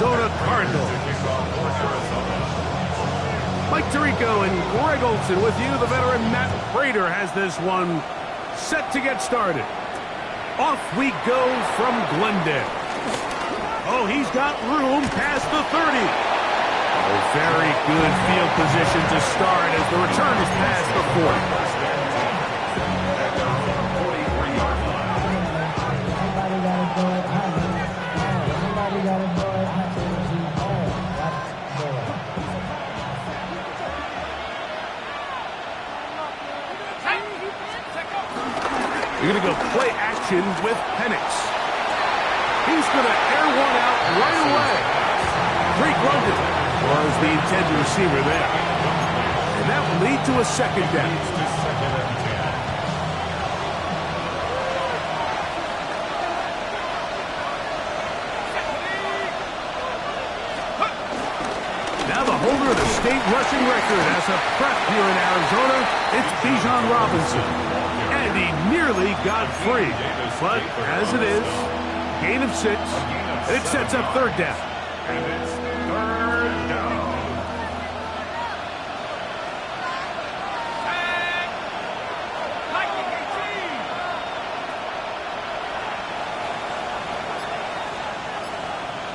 Arizona Cardinals. Mike Tirico and Greg Olson with you. The veteran Matt Prater has this one set to get started. Off we go from Glendale. Oh, he's got room past the 30. Oh, very good field position to start as the return is past the 40. You're going to go play action with Penix. He's going to air one out right away. Drake London was the intended receiver there. And that will lead to a second down. Now the holder of the state rushing record as a prep here in Arizona, it's Bijan Robinson. And he nearly got free. But as it is, gain of 6, and it sets up third down. And it's third down.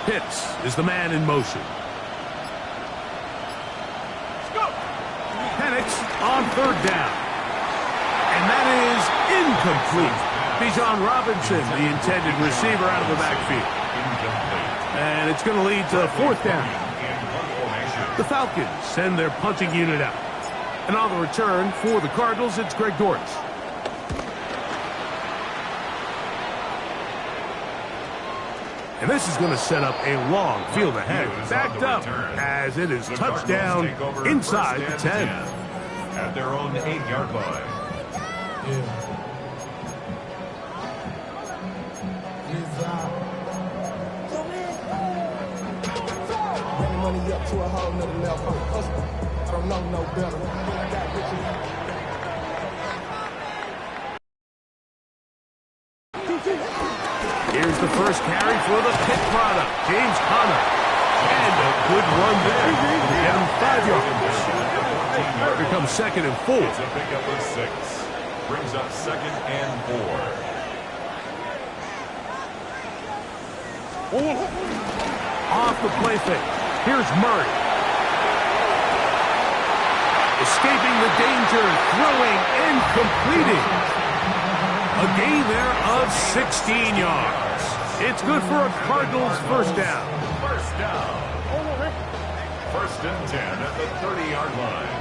Pitts is the man in motion. Penix on third down. And that is incomplete. Bijan Robinson, the intended receiver, out of the backfield. And it's going to lead to fourth down. The Falcons send their punting unit out. And on the return for the Cardinals, it's Greg Dortch. And this is going to set up a long field ahead. Backed up as it is touchdown inside the 10. At their own 8-yard line. Money up to a whole nother level. I don't know no better. I got riches. Here's the first carry for the Pitt product, James Conner. And a good run there. Get him 5 yards. Here comes second and 4. It's a pickup of 6. Brings up second and 4. Off the play fake. Here's Murray. Escaping the danger, throwing and completing. A gain there of 16 yards. It's good for a Cardinals first down. First down. First and 10 at the 30-yard line.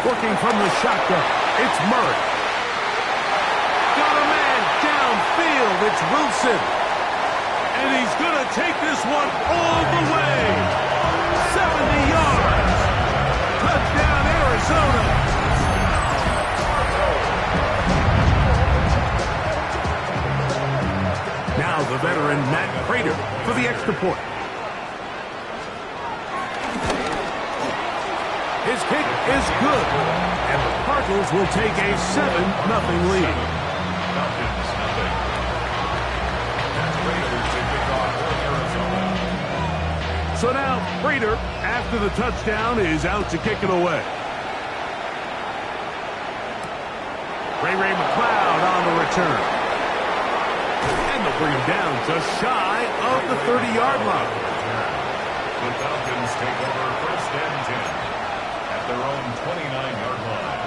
Working from the shotgun, it's Murray. Got a man downfield, it's Wilson. And he's going to take this one all the way. 70 yards. Touchdown, Arizona. Now the veteran Matt Prater for the extra point. His kick is good, and the Cardinals will take a 7-0 lead. Falcons, nothing. That's Prater to kick off for Arizona. So now Prater, after the touchdown, is out to kick it away. Ray McLeod on the return. And they'll bring him down just shy of the 30-yard line. The Falcons take over first and 10. At their own 29-yard line.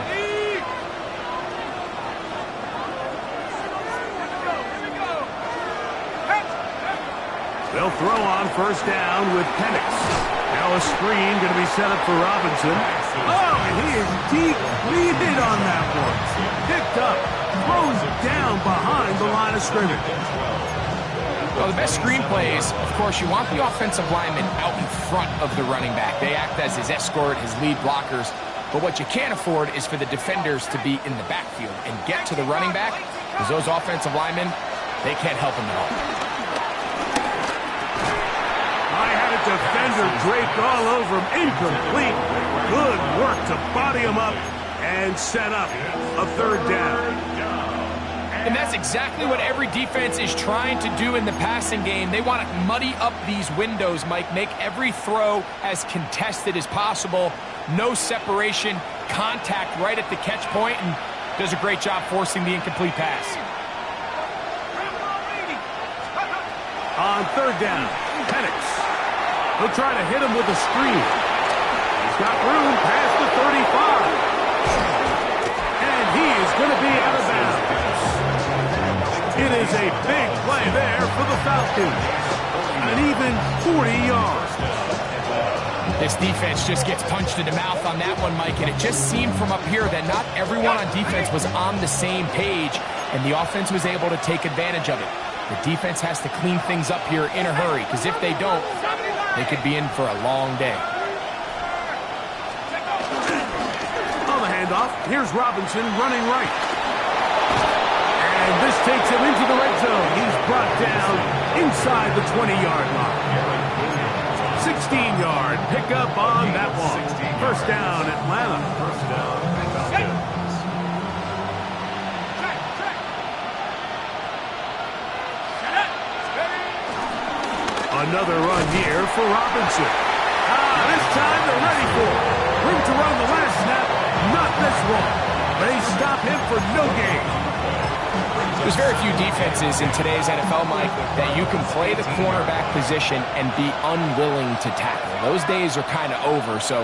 They'll throw on first down with Penix. Now a screen going to be set up for Robinson. Oh, and he is deep-leaded on that one. Picked up, throws down behind the line of scrimmage. Well, the best screen plays, of course, you want the offensive lineman out in front of the running back. They act as his escort, his lead blockers. But what you can't afford is for the defenders to be in the backfield and get to the running back, because those offensive linemen, they can't help him at all. I had a defender draped all over him. Incomplete. Good work to body him up and set up a third down. And that's exactly what every defense is trying to do in the passing game. They want to muddy up these windows, Mike, make every throw as contested as possible. No separation, contact right at the catch point, and does a great job forcing the incomplete pass. On third down, Penix. He'll try to hit him with a screen. He's got room past the 35. And he is going to be out of bounds. It is a big play there for the Falcons. An even 40 yards. This defense just gets punched in the mouth on that one, Mike, and it just seemed from up here that not everyone on defense was on the same page, and the offense was able to take advantage of it. The defense has to clean things up here in a hurry, because if they don't, they could be in for a long day. On the handoff, here's Robinson running right. And this takes him into the red zone. He's brought down inside the 20-yard line. 16-yard pickup on that one. First down, Atlanta. First down, Falcons. Another run here for Robinson. This time they're ready for it. Room to run the last snap. Not this one. They stop him for no gain. There's very few defenses in today's NFL, Mike, that you can play the cornerback position and be unwilling to tackle. Those days are kind of over, so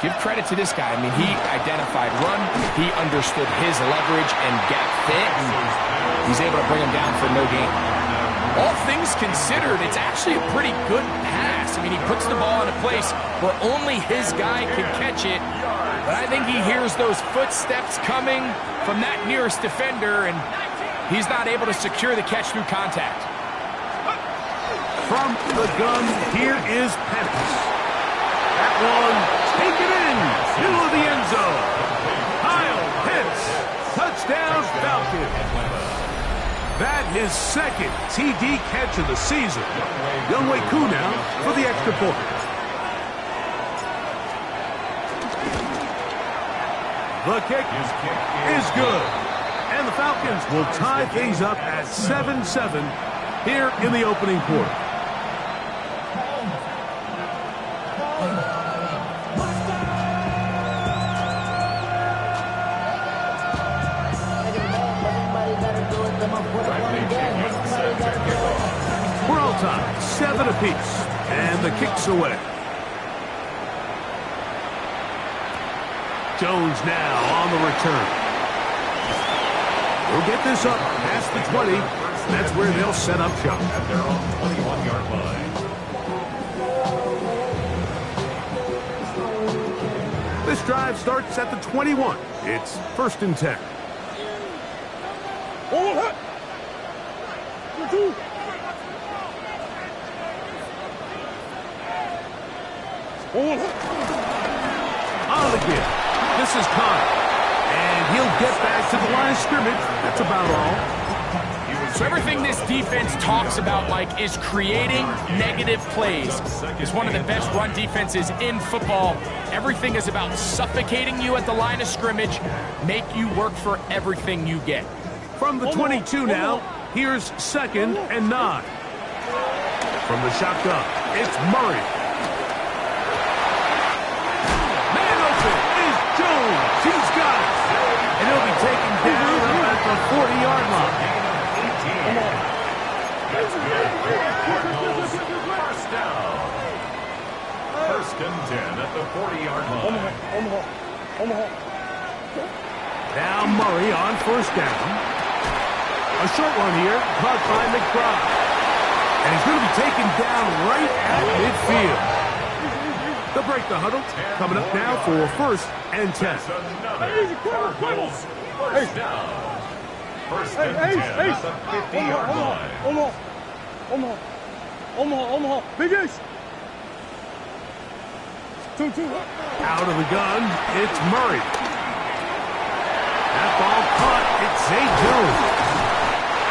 give credit to this guy. I mean, he identified run, he understood his leverage and gap fit, and he's able to bring him down for no gain. All things considered, it's actually a pretty good pass. I mean, he puts the ball in a place where only his guy can catch it, but I think he hears those footsteps coming from that nearest defender, and he's not able to secure the catch through contact. From the gun, here is Penix. That one, take it in, middle of the end zone. Kyle Pitts, touchdown Falcons. That his second TD catch of the season. Younghoe Koo now for the extra point. The kick is good. And the Falcons will tie things up at 7-7 here in the opening quarter. We're all tied, 7 apiece, and the kick's away. Jones now on the return. We'll get this up past the 20. That's where they'll set up shop. At their own 21-yard line. This drive starts at the 21. It's 1st and 10. On the give. This is Connor. And he'll get back to the line of scrimmage. That's about all. So everything this defense talks about, Mike, is creating negative plays. It's one of the best run defenses in football. Everything is about suffocating you at the line of scrimmage, make you work for everything you get. From the 22 now, here's 2nd and 9. From the shotgun, it's Murray. Man open is Jones. He's got it. And he'll be taken down at the 40-yard line. That's good. Cardinals, first down. 1st and 10 at the 40-yard line. Now Murray on 1st down. A short one here, caught by McBride. And he's going to be taken down right at midfield. They'll break the huddle. Coming up now for 1st and 10. That's another Cardinals, first down. 1st and 10 at the 50-yard line. Omaha, Big Ace. 2-2. Out of the gun, it's Murray. That ball caught. It's Zay Jones.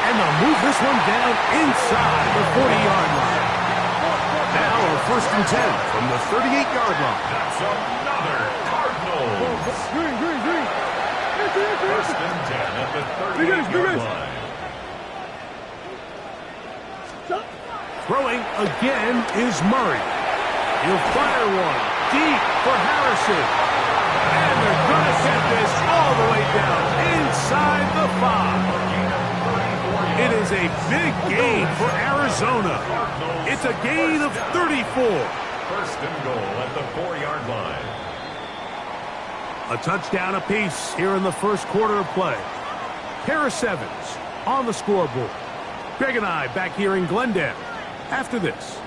And they'll move this one down inside the 40-yard line. Now a 1st and 10 from the 38-yard line. That's another Cardinals. Green. 1st and 10 at the 38-yard line. again is Murray. He'll fire one deep for Harrison. And they're going to get this all the way down inside the 5. It is a big gain for Arizona. It's a gain of 34. First and goal at the 4-yard line. A touchdown apiece here in the first quarter of play. Pair of 7s on the scoreboard. Greg and I back here in Glendale after this.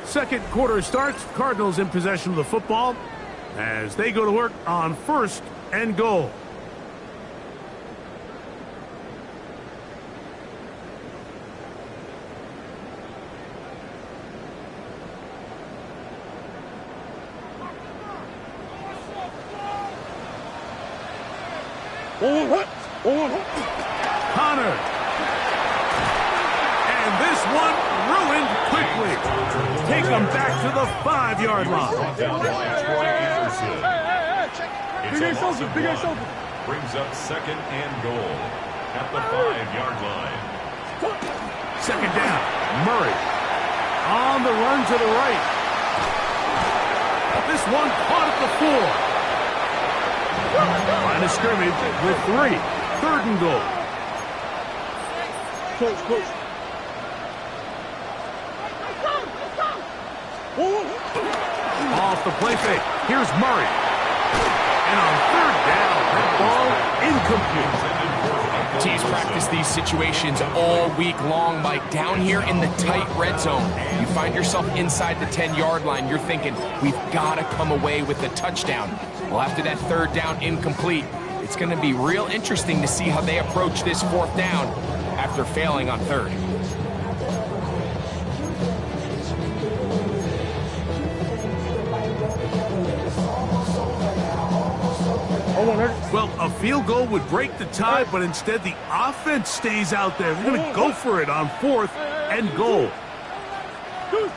Second quarter starts. Cardinals in possession of the football as they go to work on first and goal. Connor. And this one ruined quickly. Take them back to the 5-yard line. Down by Troy Anderson. It's a loss of 1. Brings up second and goal at the 5-yard line. Second down. Murray on the run to the right. This one caught at the 4. Line of scrimmage with 3. Third and goal. Coach. Off the play fake. Here's Murray. And on third down, that ball incomplete. Teams practice these situations all week long, Mike. Down here in the tight red zone, you find yourself inside the 10-yard line. You're thinking, we've got to come away with a touchdown. Well, after that third down incomplete, it's going to be real interesting to see how they approach this fourth down after failing on third. Well, a field goal would break the tie, but instead the offense stays out there. They're going to go for it on fourth and goal. Deuce.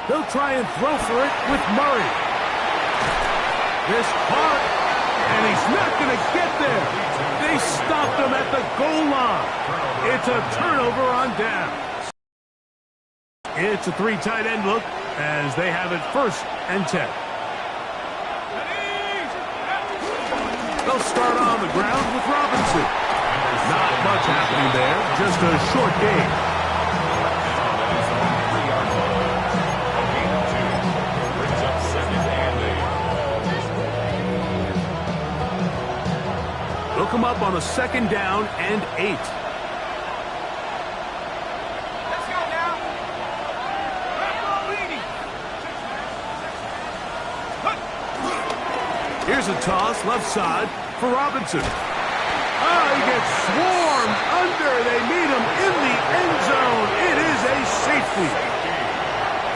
They'll try and throw for it with Murray. This caught, and he's not going to get there. They stopped him at the goal line. It's a turnover on down. It's a 3 tight end look as they have it first and 10. They'll start on the ground with Robinson. Not much happening there, just a short game. Brings up second and 8. They'll come up on a second down and 8. Here's a toss left side for Robinson. Oh, he gets swarmed under. They meet him in the end zone. It is a safety.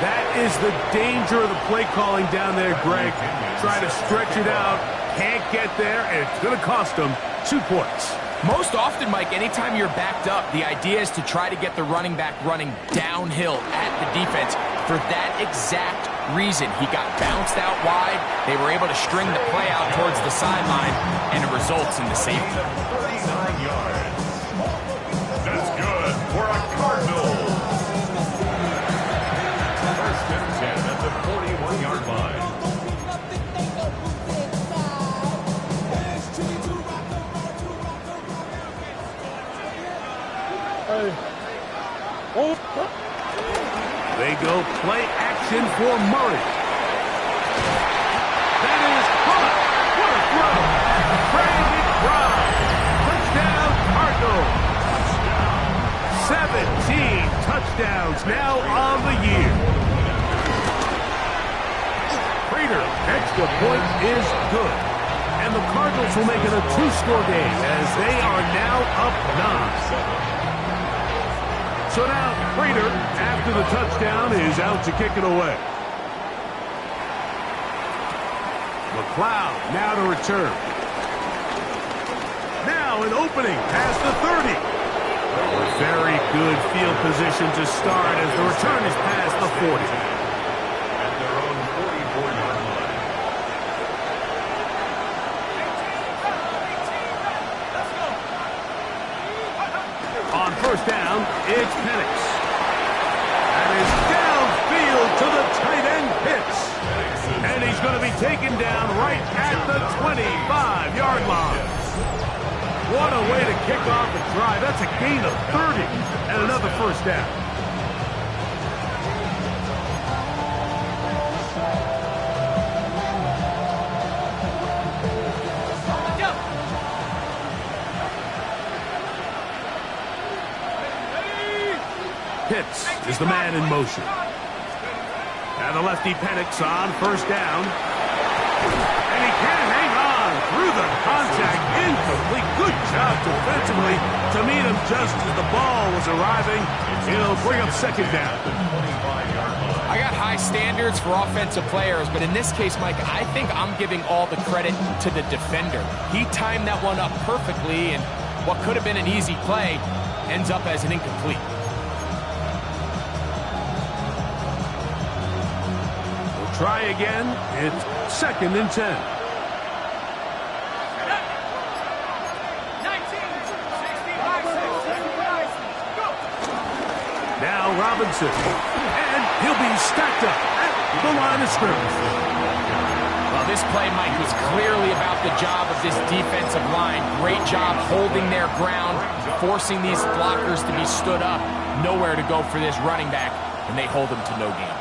That is the danger of the play calling down there, Greg. Try to stretch it out. Can't get there, and it's going to cost them 2 points. Most often, Mike, anytime you're backed up, the idea is to try to get the running back running downhill at the defense. For that exact reason, he got bounced out wide. They were able to string the play out towards the sideline, and it results in the safety. 39 yards. That's good for a Cardinal. First and 10 at the 41-yard line. They go play action for Murray. That is caught. What a throw. Brandon Brown. Touchdown, Cardinals. 17 touchdowns now on the year. Prater, extra point is good. And the Cardinals will make it a 2-score game as they are now up 9. So now, Prater, after the touchdown, is out to kick it away. McLeod now to return. Now an opening past the 30. A very good field position to start as the return is past the 40. At their own 44-yard line. On first down, it's Penix. That is downfield to the tight end Pitts. And he's going to be taken down right at the 25-yard line. What a way to kick off a drive. That's a gain of 30 and another first down. Pitts is the man in motion. And the lefty Penix on first down. And he can't hang on through the contact. Incomplete. Good job defensively to meet him just as the ball was arriving. It'll bring up second down. I got high standards for offensive players, but in this case, Mike, I think I'm giving all the credit to the defender. He timed that one up perfectly, and what could have been an easy play ends up as an incomplete. Try again. It's second and 10. Now Robinson. And he'll be stacked up at the line of scrimmage. Well, this play, Mike, was clearly about the job of this defensive line. Great job holding their ground, forcing these blockers to be stood up. Nowhere to go for this running back, and they hold him to no gain.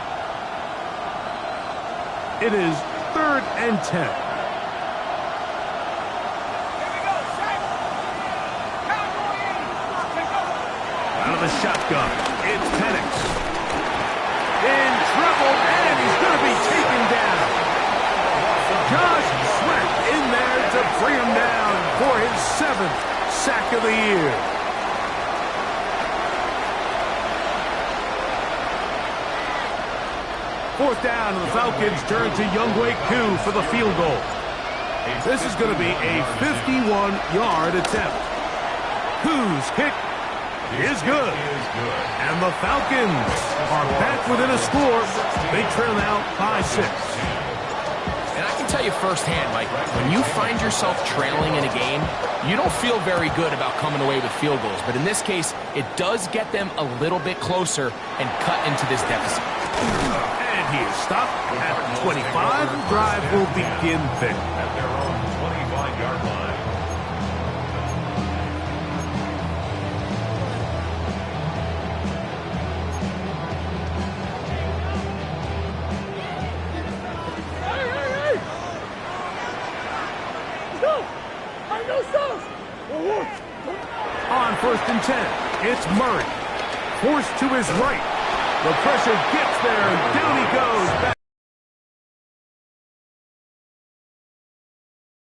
It is third and 10. Out of the shotgun, it's Penix. In trouble, and he's going to be taken down. Josh Sweat in there to bring him down for his 7th sack of the year. Fourth down, and the Falcons turn to Younghoe Koo for the field goal. This is going to be a 51-yard attempt. Koo's kick is good. And the Falcons are back within a score. They trail now by 6. And I can tell you firsthand, Mike, when you find yourself trailing in a game, you don't feel very good about coming away with field goals. But in this case, it does get them a little bit closer and cut into this deficit. And he is stopped at the 25. The drive will begin there. At their own 25-yard line. On first and 10, it's Murray. Forced to his right. The pressure gets there, and down he goes. Back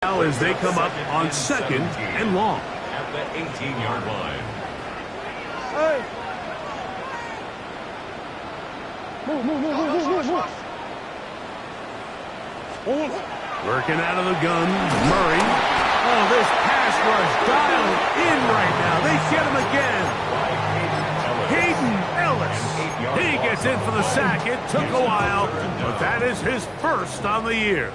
now as they come up on second and long. At the 18-yard line. Hey! Move. Working out of the gun, Murray. Oh, this pass rush dialed in right now. They get him again. Hayden Ellis. He gets in for the sack. It took a while, but that is his first on the year.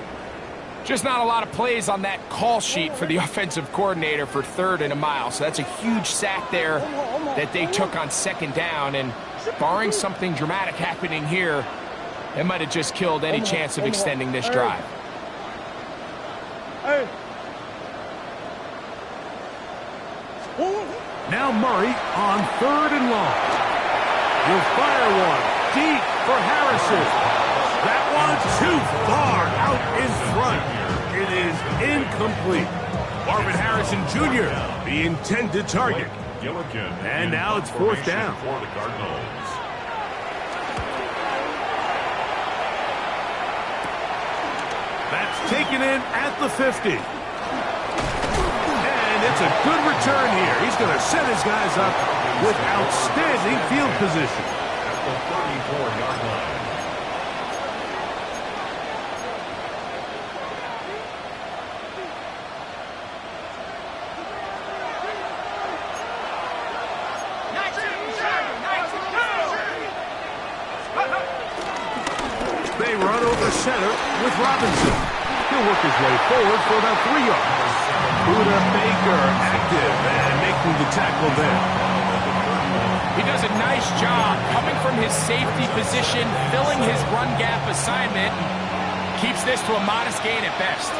Just not a lot of plays on that call sheet for the offensive coordinator for 3rd and a mile. So that's a huge sack there that they took on second down. And barring something dramatic happening here, it might have just killed any chance of extending this drive. Hey! Now Murray on 3rd and long. Will fire one deep for Harrison. That one's too far out in front. It is incomplete. Marvin Harrison Jr., the intended target. And now it's 4th down. For the Cardinals. That's taken in at the 50. It's a good return here. He's going to set his guys up with outstanding field position. At the 34-yard line. They run over center with Robinson. He'll work his way forward for about 3 yards. Buda Baker active and making the tackle there. He does a nice job coming from his safety position, filling his run gap assignment, and keeps this to a modest gain at best.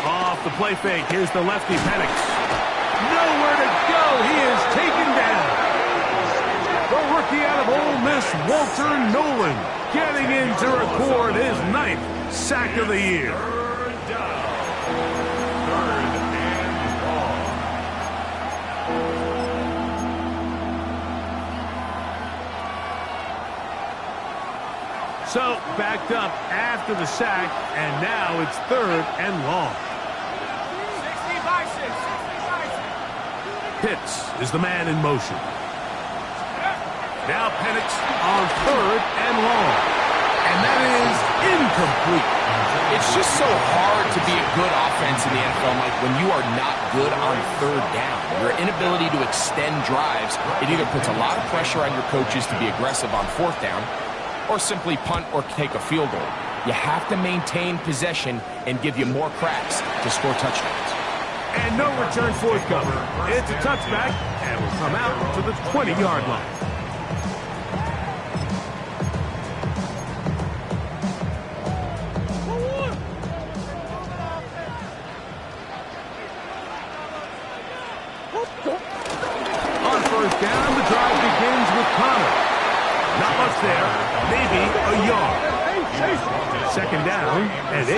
Off the play fake, here's the lefty Penix. Nowhere to go, he is taken down. The rookie out of Ole Miss, Walter Nolan, getting in to record his 9th sack of the year. So, backed up after the sack, and now it's 3rd and long. 60-6. Pitts is the man in motion. Now Penix on 3rd and long. And that is incomplete. It's just so hard to be a good offense in the NFL, Mike, when you are not good on 3rd down. Your inability to extend drives, it either puts a lot of pressure on your coaches to be aggressive on 4th down, or simply punt or take a field goal. You have to maintain possession and give you more cracks to score touchdowns. And no return forthcoming. It's a touchback, and will come out to the 20-yard line. On 1st down, the drive begins with Connor. Not much there, maybe a yard. 2nd down and 8.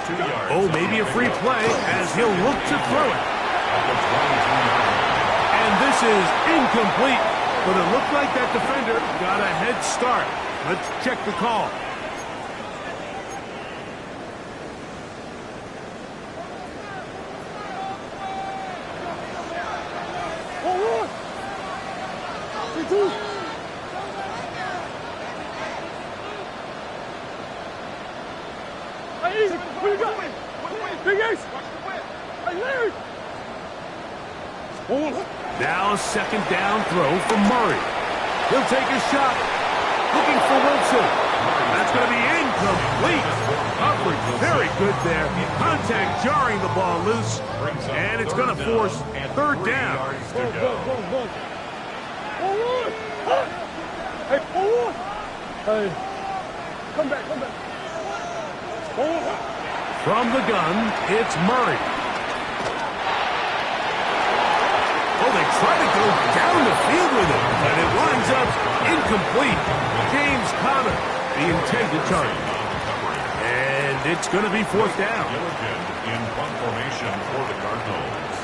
2 yards. Oh, maybe a free play as he'll look to throw it. And this is incomplete, but it looked like that defender got a head start. Let's check the call. Now 2nd down throw for Murray. He'll take a shot. Looking for Wilson. That's going to be incomplete. Coverage very good there. Contact jarring the ball loose. And it's going to force 3rd down. Hey, come back. From the gun, it's Murray. Oh, they try to go down the field with it, and it winds up incomplete. James Conner, the intended target. And it's going to be 4th down. In punt formation for the Cardinals.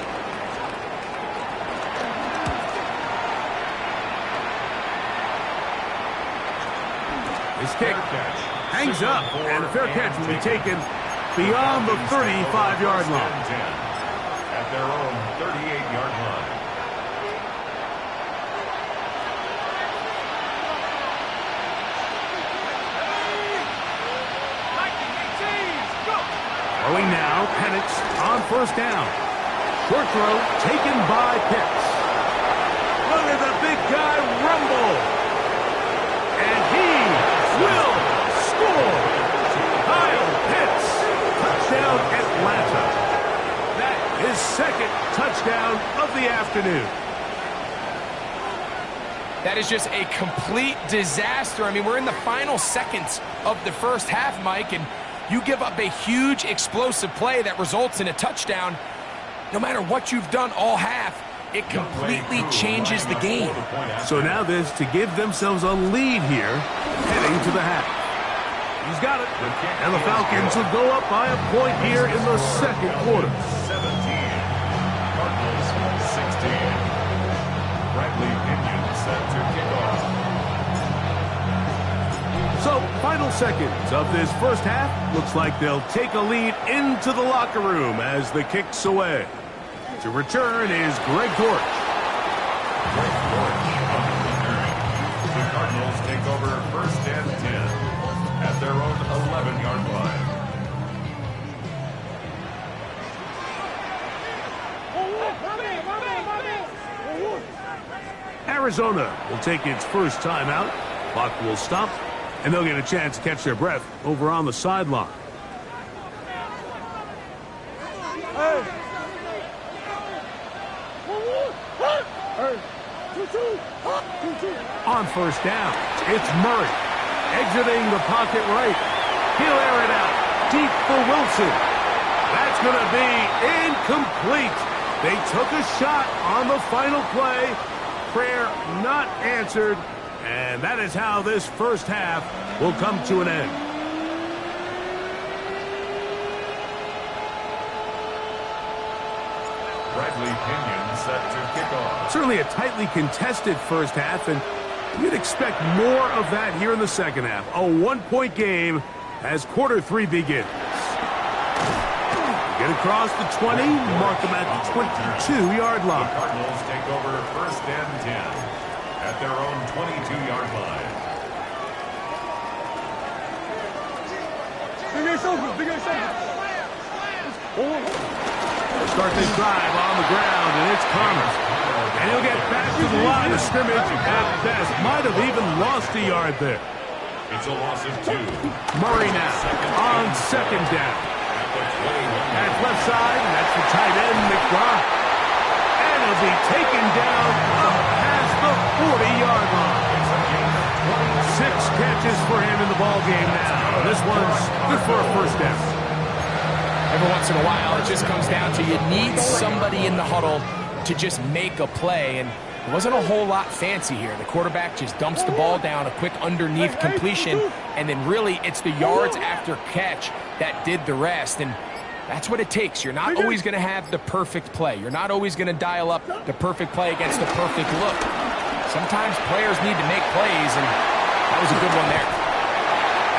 His kick hangs up, and a fair catch will be taken beyond the 35-yard line. At their own 38-yard line. Throwing now, Penix on 1st down. Short throw taken by Pitts. Look at the big guy rumble. And he will score. Kyle Pitts. Touchdown Atlanta. That is 2nd touchdown of the afternoon. That is just a complete disaster. I mean, we're in the final seconds of the 1st half, Mike, and you give up a huge explosive play that results in a touchdown. No matter what you've done all half, it completely changes the game. So now this to give themselves a lead here heading to the half. He's got it. And the Falcons will go up by a point here in the 2nd quarter. 17. Cardinals 16. Bradley Pinion set to kick off. So, final seconds of this 1st half. Looks like they'll take a lead into the locker room as the kick's away. To return is Greg Dortch. The Cardinals take over 1st and 10 at their own 11-yard line. Arizona will take its first timeout. Clock will stop, and they'll get a chance to catch their breath over on the sideline. On first down, it's Murray. Exiting the pocket right. He'll air it out. Deep for Wilson. That's going to be incomplete. They took a shot on the final play. Prayer not answered. And that is how this first half will come to an end. Bradley Pinion set to kick off. Certainly a tightly contested first half, and you'd expect more of that here in the second half. A one-point game as quarter three begins. Get across the 20, mark them at the 22-yard line. The Cardinals take over first and 10 at their own 22-yard line. They'll start this drive on the ground, and it's Connor. And he'll get back to the line of scrimmage at best. Might have even lost a yard there. It's a loss of 2. Murray now on second down. At left side, that's the tight end, McBride. And he'll be taken down up past the 40-yard line. 6 catches for him in the ballgame now. This one's good for a first down. Every once in a while, it just comes down to you need somebody in the huddle to just make a play, and it wasn't a whole lot fancy here. The quarterback just dumps the ball down, a quick underneath completion, and then really it's the yards after catch that did the rest, and that's what it takes. You're not always going to have the perfect play. You're not always going to dial up the perfect play against the perfect look. Sometimes players need to make plays, and that was a good one there.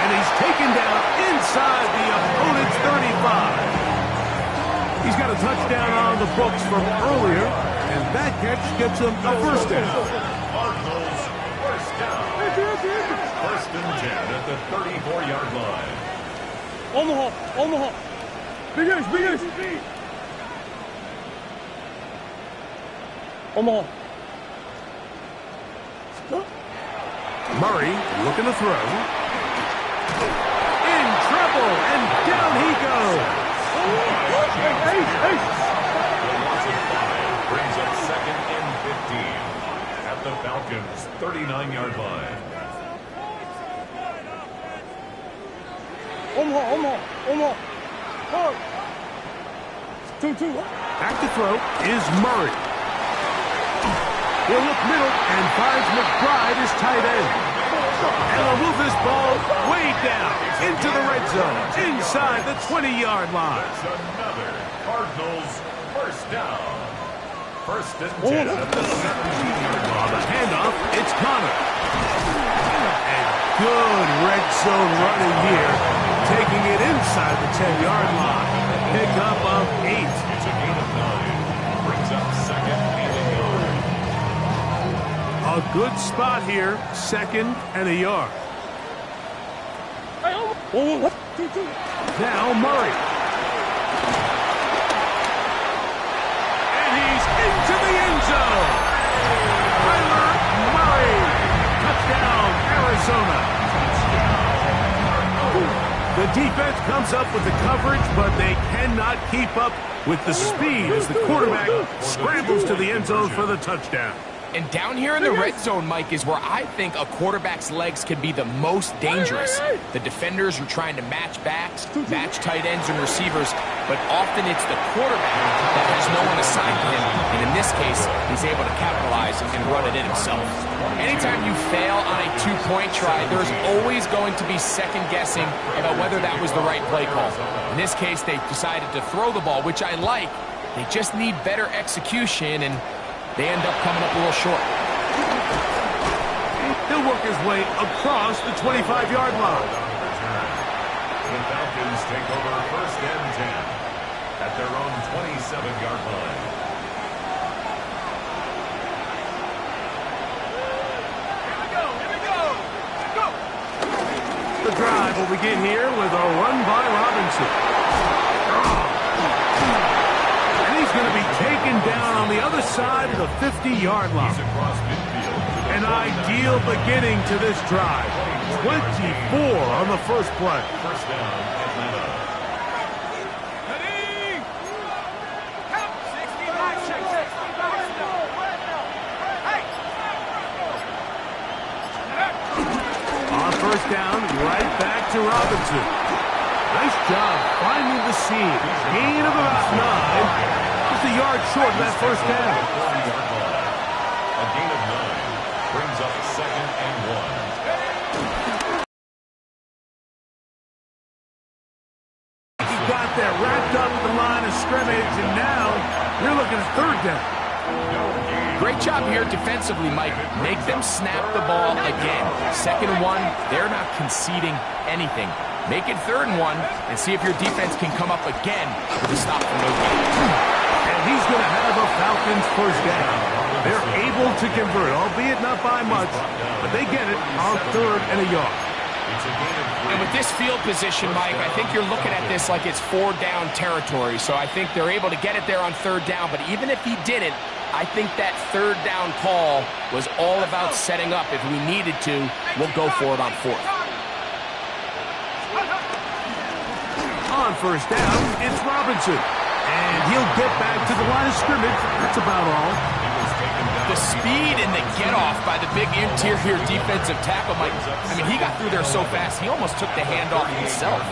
And he's taken down inside the opponent's 35. He's got a touchdown on the books from earlier, and that catch gets him a first down. Cardinals first down. First and 10 at the 34-yard line. Omaha. Big Ace. Omaha. Murray looking to throw. In trouble, and down he goes. Ace. The loss of 5 brings up second and 15 at the Falcons' 39-yard line. Omaha. 2. Back to throw is Murray. He'll look middle and finds McBride as tight end. And they'll move this ball way down into the red zone, inside the 20-yard line. That's another Cardinals first down. First and 10 at the 17-yard line. On the handoff, it's Connor. And good red zone running here, taking it inside the 10-yard line. Pick up of 8. It's a gain of 9. Brings up second and a yard. A good spot here, second and a yard. Now Murray. And he's into the end zone. Kyler Murray. Touchdown, Arizona. The defense comes up with the coverage, but they cannot keep up with the speed as the quarterback scrambles to the end zone for the touchdown. And down here in the red zone, Mike, is where I think a quarterback's legs can be the most dangerous. The defenders are trying to match backs, match tight ends and receivers, but often it's the quarterback that has no one assigned to him. And in this case, he's able to capitalize and run it in himself. Anytime you fail on a two-point try, there's always going to be second-guessing about whether that was the right play call. In this case, they decided to throw the ball, which I like. They just need better execution, and they end up coming up a little short. He'll work his way across the 25-yard line. The Falcons take over first and 10 at their own 27-yard line. The drive will begin here with a run by Robinson. And he's going to be taken taken down on the other side of the 50-yard line. He's across midfield. An ideal beginning to this drive. 24 on the first play. First down, Atlanta. On first down, right back to Robinson. Nice job finding the seam. Gain of about 9. Just a yard short of that first down. A gain of 9 brings up second and 1. He got there, wrapped up the line of scrimmage, and now you're looking at third down. Great job here defensively, Mike. Make them snap the ball again. Second and 1, they're not conceding anything. Make it third and 1 and see if your defense can come up again with a stop from no gain. And he's going to have a Falcons first down. They're able to convert, albeit not by much, but they get it on third and a yard. And with this field position, Mike, I think you're looking at this like it's 4-down territory. So I think they're able to get it there on third down. But even if he didn't, I think that third down call was all about setting up. If we needed to, we'll go for it on fourth. On first down, it's Robinson. And he'll get back to the line of scrimmage. That's about all. The speed and the get-off by the big interior defensive tackle, Mike. I mean, he got through there so fast, he almost took the handoff himself.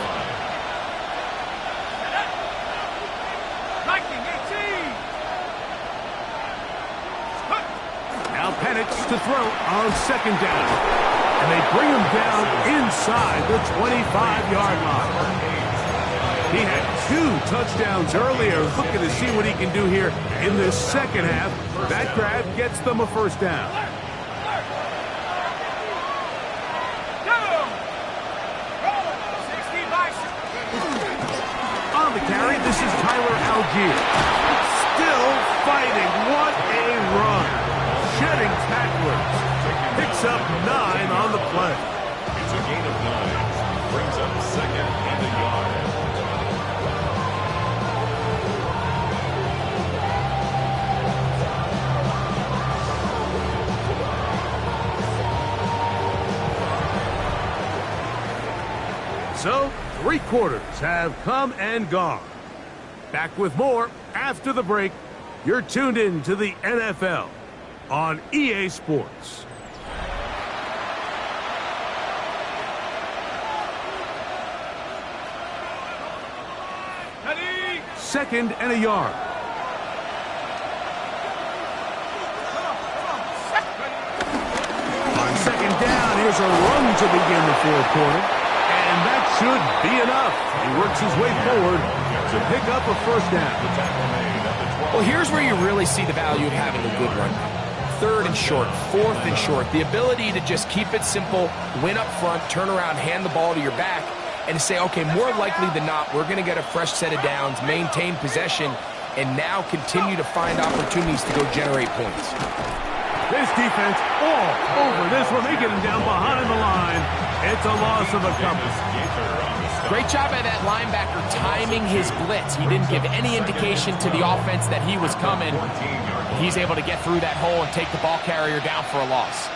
Now Penix to throw on second down. And they bring him down inside the 25-yard line. He had 2 touchdowns earlier, looking to see what he can do here in this second half. That grab gets them a first down. On the carry, this is Tyler Algier. Still fighting. What a run. Shedding tacklers. Picks up 9 on the play. It's a gain of 9. Brings up second and a yard. So, 3 quarters have come and gone. Back with more after the break. You're tuned in to the NFL on EA Sports. Second and a yard. On second down, here's a run to begin the fourth quarter. And that should be enough. He works his way forward to pick up a first down. Well, here's where you really see the value of having a good run. Third and short, fourth and short. The ability to just keep it simple, win up front, turn around, hand the ball to your back, and say, okay, more likely than not, we're going to get a fresh set of downs, maintain possession, and now continue to find opportunities to go generate points. This defense all over this one. They get him down behind the line. It's a loss of a couple. Great job by that linebacker timing his blitz. He didn't give any indication to the offense that he was coming. He's able to get through that hole and take the ball carrier down for a loss.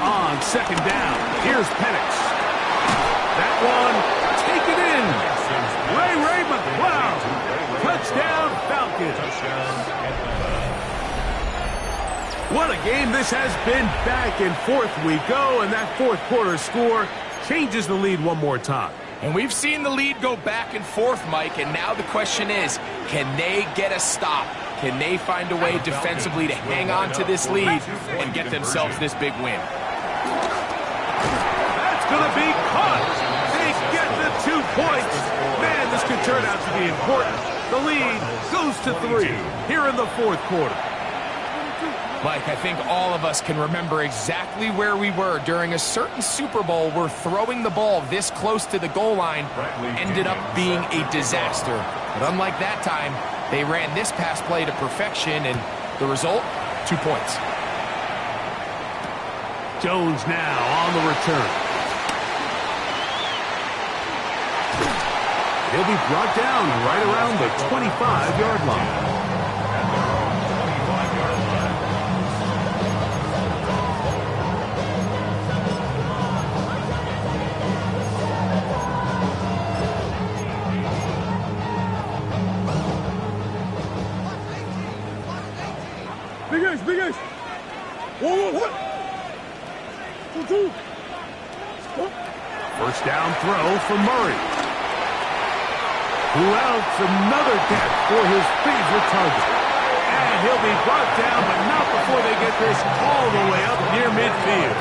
On second down, here's Penix. That one, take it in. Ray McCloud. Touchdown, Falcons. What a game this has been. Back and forth we go, and that fourth quarter score changes the lead one more time. And we've seen the lead go back and forth, Mike, and now the question is, can they get a stop? Can they find a way defensively to hang on to this lead and get themselves this big win? That's going to be caught. They get the 2 points. Man, this could turn out to be important. The lead goes to 3 here in the fourth quarter. Mike, I think all of us can remember exactly where we were during a certain Super Bowl where throwing the ball this close to the goal line ended up being a disaster. But unlike that time, they ran this pass play to perfection, and the result, 2 points. Jones now on the return. He'll be brought down right around the 25-yard line. Big Ace. One. 2. First down throw for Murray. Who else? Another catch for his favorite target. And he'll be brought down, but not before they get this all the way up near midfield.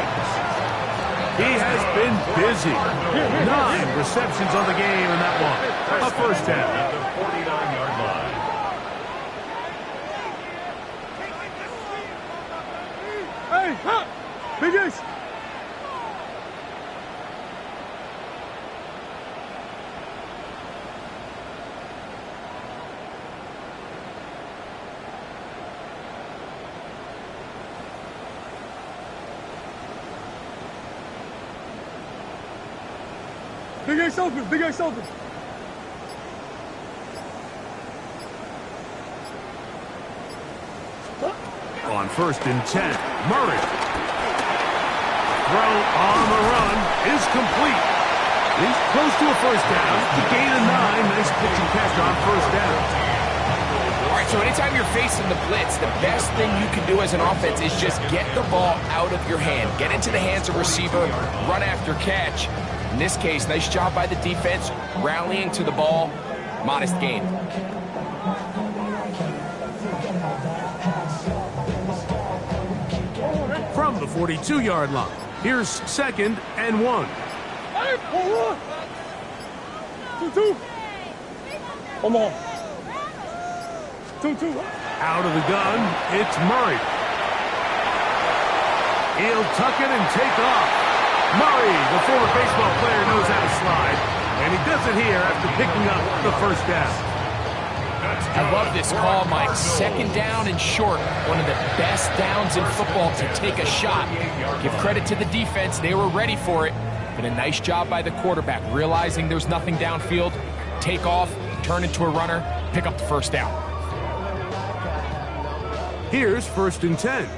He has been busy. 9 receptions on the game in that one. A first down. At the 49-yard line. Hey, Big Ace. Big Ace open. On first and 10, Murray. Throw on the run is complete. He's close to a first down. The gain of 9. Nice pitch and catch on first down. All right, so anytime you're facing the blitz, the best thing you can do as an offense is just get the ball out of your hand. Get into the hands of receiver, run after catch. In this case, nice job by the defense, rallying to the ball. Modest gain. From the 42-yard line, here's second and 1. Hey, 2. Omaha. 2. Out of the gun, it's Murray. He'll tuck it and take off. Murray, the former baseball player, knows how to slide, and he does it here after picking up the first down. I love this call, Mike. Second down and short. One of the best downs in football to take a shot. Give credit to the defense. They were ready for it. But a nice job by the quarterback, realizing there's nothing downfield. Take off, turn into a runner, pick up the first down. Here's first and 10.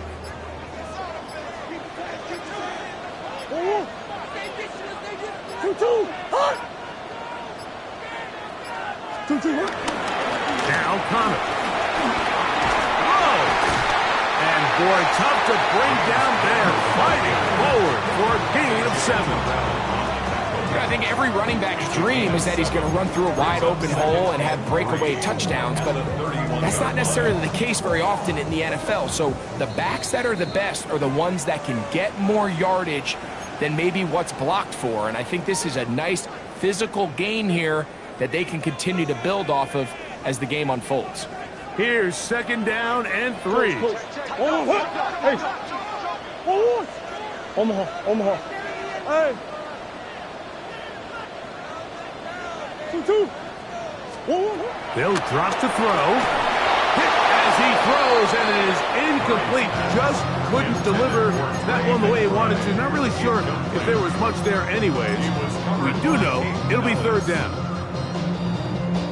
2. Now Connor. Oh! And boy, tough to bring down there. Fighting forward for a gain of 7. I think every running back's dream is that he's going to run through a wide open hole and have breakaway touchdowns, but that's not necessarily the case very often in the NFL. So the backs that are the best are the ones that can get more yardage than maybe what's blocked for. And I think this is a nice physical gain here that they can continue to build off of as the game unfolds. Here's second down and 3. Omaha. Hey. 2. They'll drop to throw. Hit as he throws, and it is incomplete. Just couldn't deliver that one the way he wanted to. Not really sure if there was much there anyways. We do know it'll be third down.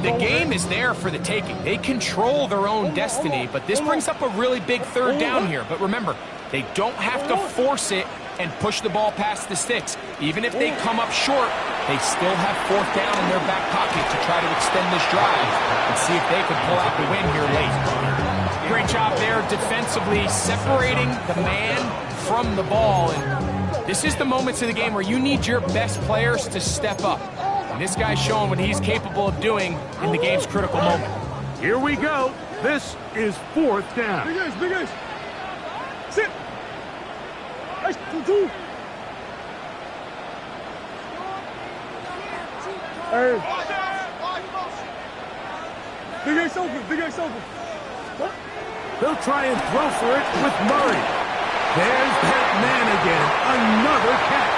The game is there for the taking. They control their own destiny, but this brings up a really big third down here. But remember, they don't have to force it and push the ball past the sticks. Even if they come up short, they still have fourth down in their back pocket to try to extend this drive and see if they can pull out the win here late. Great job there defensively, separating the man from the ball. And this is the moments of the game where you need your best players to step up. And this guy's showing what he's capable of doing in the game's critical moment. Here we go. This is fourth down. Big Ace. Sit. 2. Hey. Big Ace open. They'll try and throw for it with Murray. There's that man again. Another catch.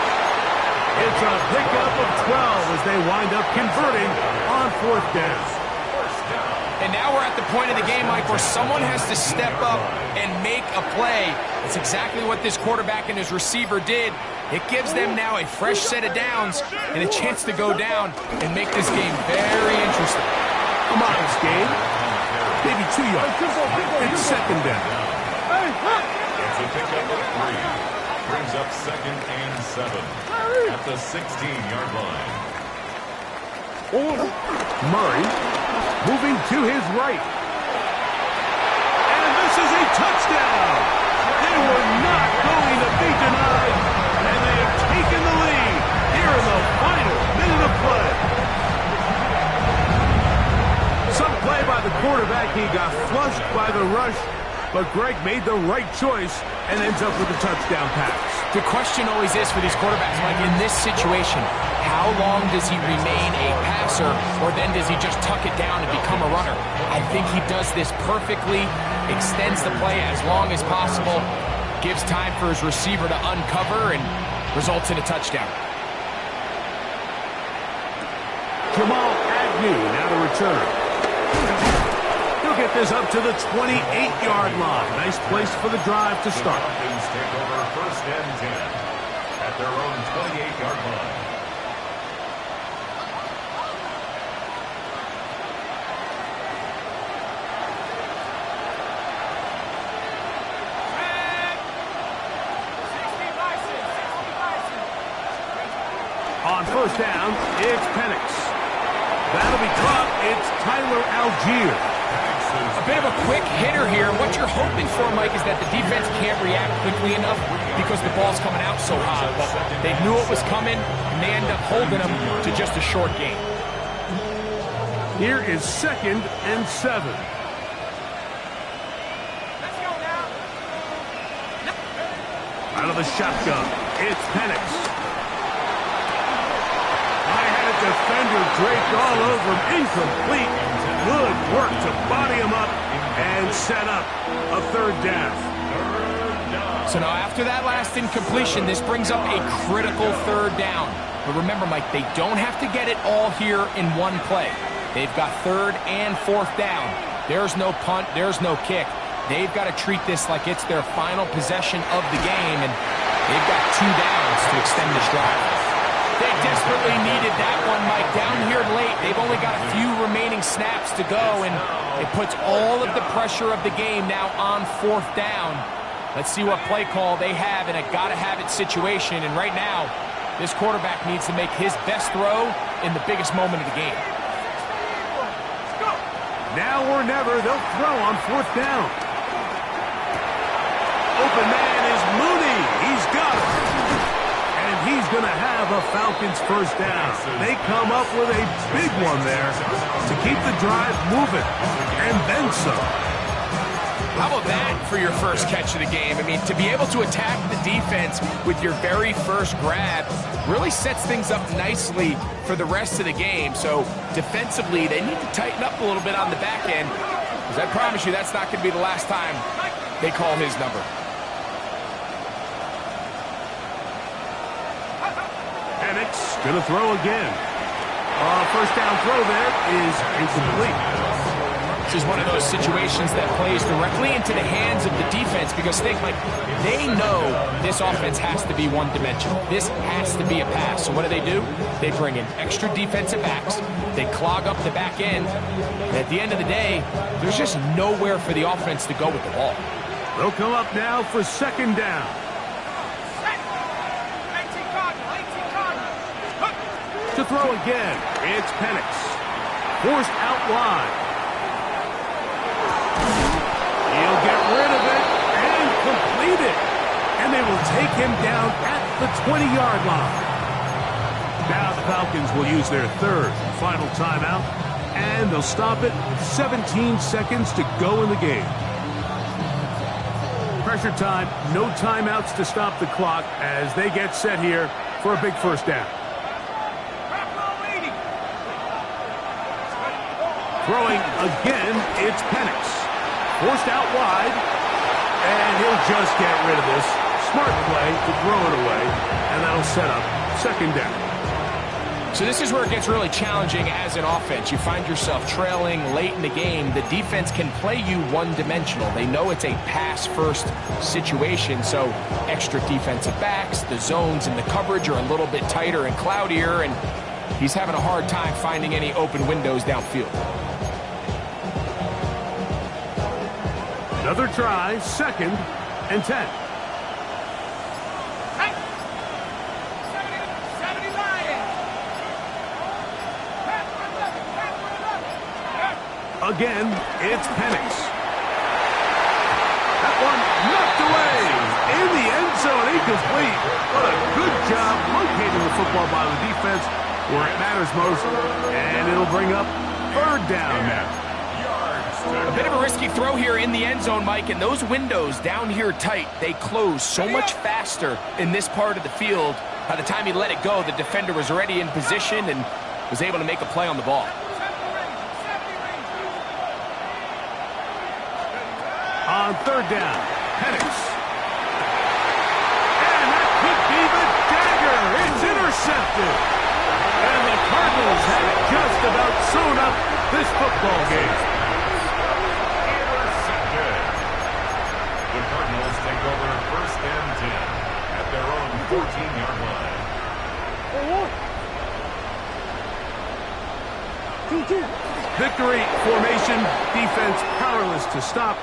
It's a pickup of 12 as they wind up converting on fourth down. And now we're at the point of the game, Mike, where someone has to step up and make a play. It's exactly what this quarterback and his receiver did. It gives them now a fresh set of downs and a chance to go down and make this game very interesting. Come on, this game. Maybe 2 yards. It's second down. It's a pickup of 3. Brings up second and 7 at the 16-yard line. Murray moving to his right. And this is a touchdown. They were not going to be denied, and they have taken the lead here in the final minute of play. Some play by the quarterback. He got flushed by the rush, but Greg made the right choice and ends up with a touchdown pass. The question always is for these quarterbacks, Mike, in this situation, how long does he remain a passer, or then does he just tuck it down and become a runner? I think he does this perfectly, extends the play as long as possible, gives time for his receiver to uncover, and results in a touchdown. Jamal Agnew now the returner. He'll get this up to the 28-yard line. Nice place for the drive to start. The Falcons take over first and 10 at their own 28-yard line. On first down, it's Penix. That'll be caught. It's Tyler Algier. A bit of a quick hitter here. What you're hoping for, Mike, is that the defense can't react quickly enough because the ball's coming out so high. But they knew it was coming, and they end up holding them to just a short gain. Here is second and 7. Out of the shotgun, it's Penix. Defender draped all over him, incomplete. Good work to body him up and set up a third down. So now after that last incompletion, this brings up a critical third down. But remember, Mike, they don't have to get it all here in one play. They've got third and fourth down. There's no punt, there's no kick. They've got to treat this like it's their final possession of the game, and they've got 2 downs to extend this drive. They desperately needed that one, Mike. Down here late, they've only got a few remaining snaps to go, and it puts all of the pressure of the game now on fourth down. Let's see what play call they have in a gotta-have-it situation, and right now, this quarterback needs to make his best throw in the biggest moment of the game. Now or never, they'll throw on fourth down. Open man is Mooney. He's got it. He's going to have a Falcons first down. They come up with a big one there to keep the drive moving, and then some. How about that for your first catch of the game? I mean, to be able to attack the defense with your very first grab really sets things up nicely for the rest of the game. So defensively, they need to tighten up a little bit on the back end, because I promise you that's not going to be the last time they call his number. Penix going to throw again. First down throw there is incomplete. This is one of those situations that plays directly into the hands of the defense, because think, Mike, they know this offense has to be one-dimensional. This has to be a pass. So what do? They bring in extra defensive backs. They clog up the back end. And at the end of the day, there's just nowhere for the offense to go with the ball. They'll come up now for second down. To throw again, it's Penix. Forced out wide. He'll get rid of it and complete it. And they will take him down at the 20-yard line. Now the Falcons will use their third and final timeout, and they'll stop it 17 seconds to go in the game. Pressure time, no timeouts to stop the clock as they get set here for a big first down. Throwing again, it's Penix. Forced out wide, and he'll just get rid of this. Smart play to throw it away, and that'll set up second down. So this is where it gets really challenging as an offense. You find yourself trailing late in the game. The defense can play you one-dimensional. They know it's a pass-first situation, so extra defensive backs, the zones and the coverage are a little bit tighter and cloudier, and he's having a hard time finding any open windows downfield. Another try, 2nd and 10. Again, it's Penix. That one knocked away in the end zone, incomplete. What a good job locating the football by the defense where it matters most, and it'll bring up 3rd down now. A bit of a risky throw here in the end zone, Mike, and those windows down here tight, they close so much faster in this part of the field. By the time he let it go, the defender was already in position and was able to make a play on the ball. On 3rd down, Penix. And that could be the dagger. It's intercepted. And the Cardinals have just about sewn up this football game. Intercepted. The Cardinals take over 1st and 10 at their own 14-yard line. 2-2. Victory formation, defense powerless to stop.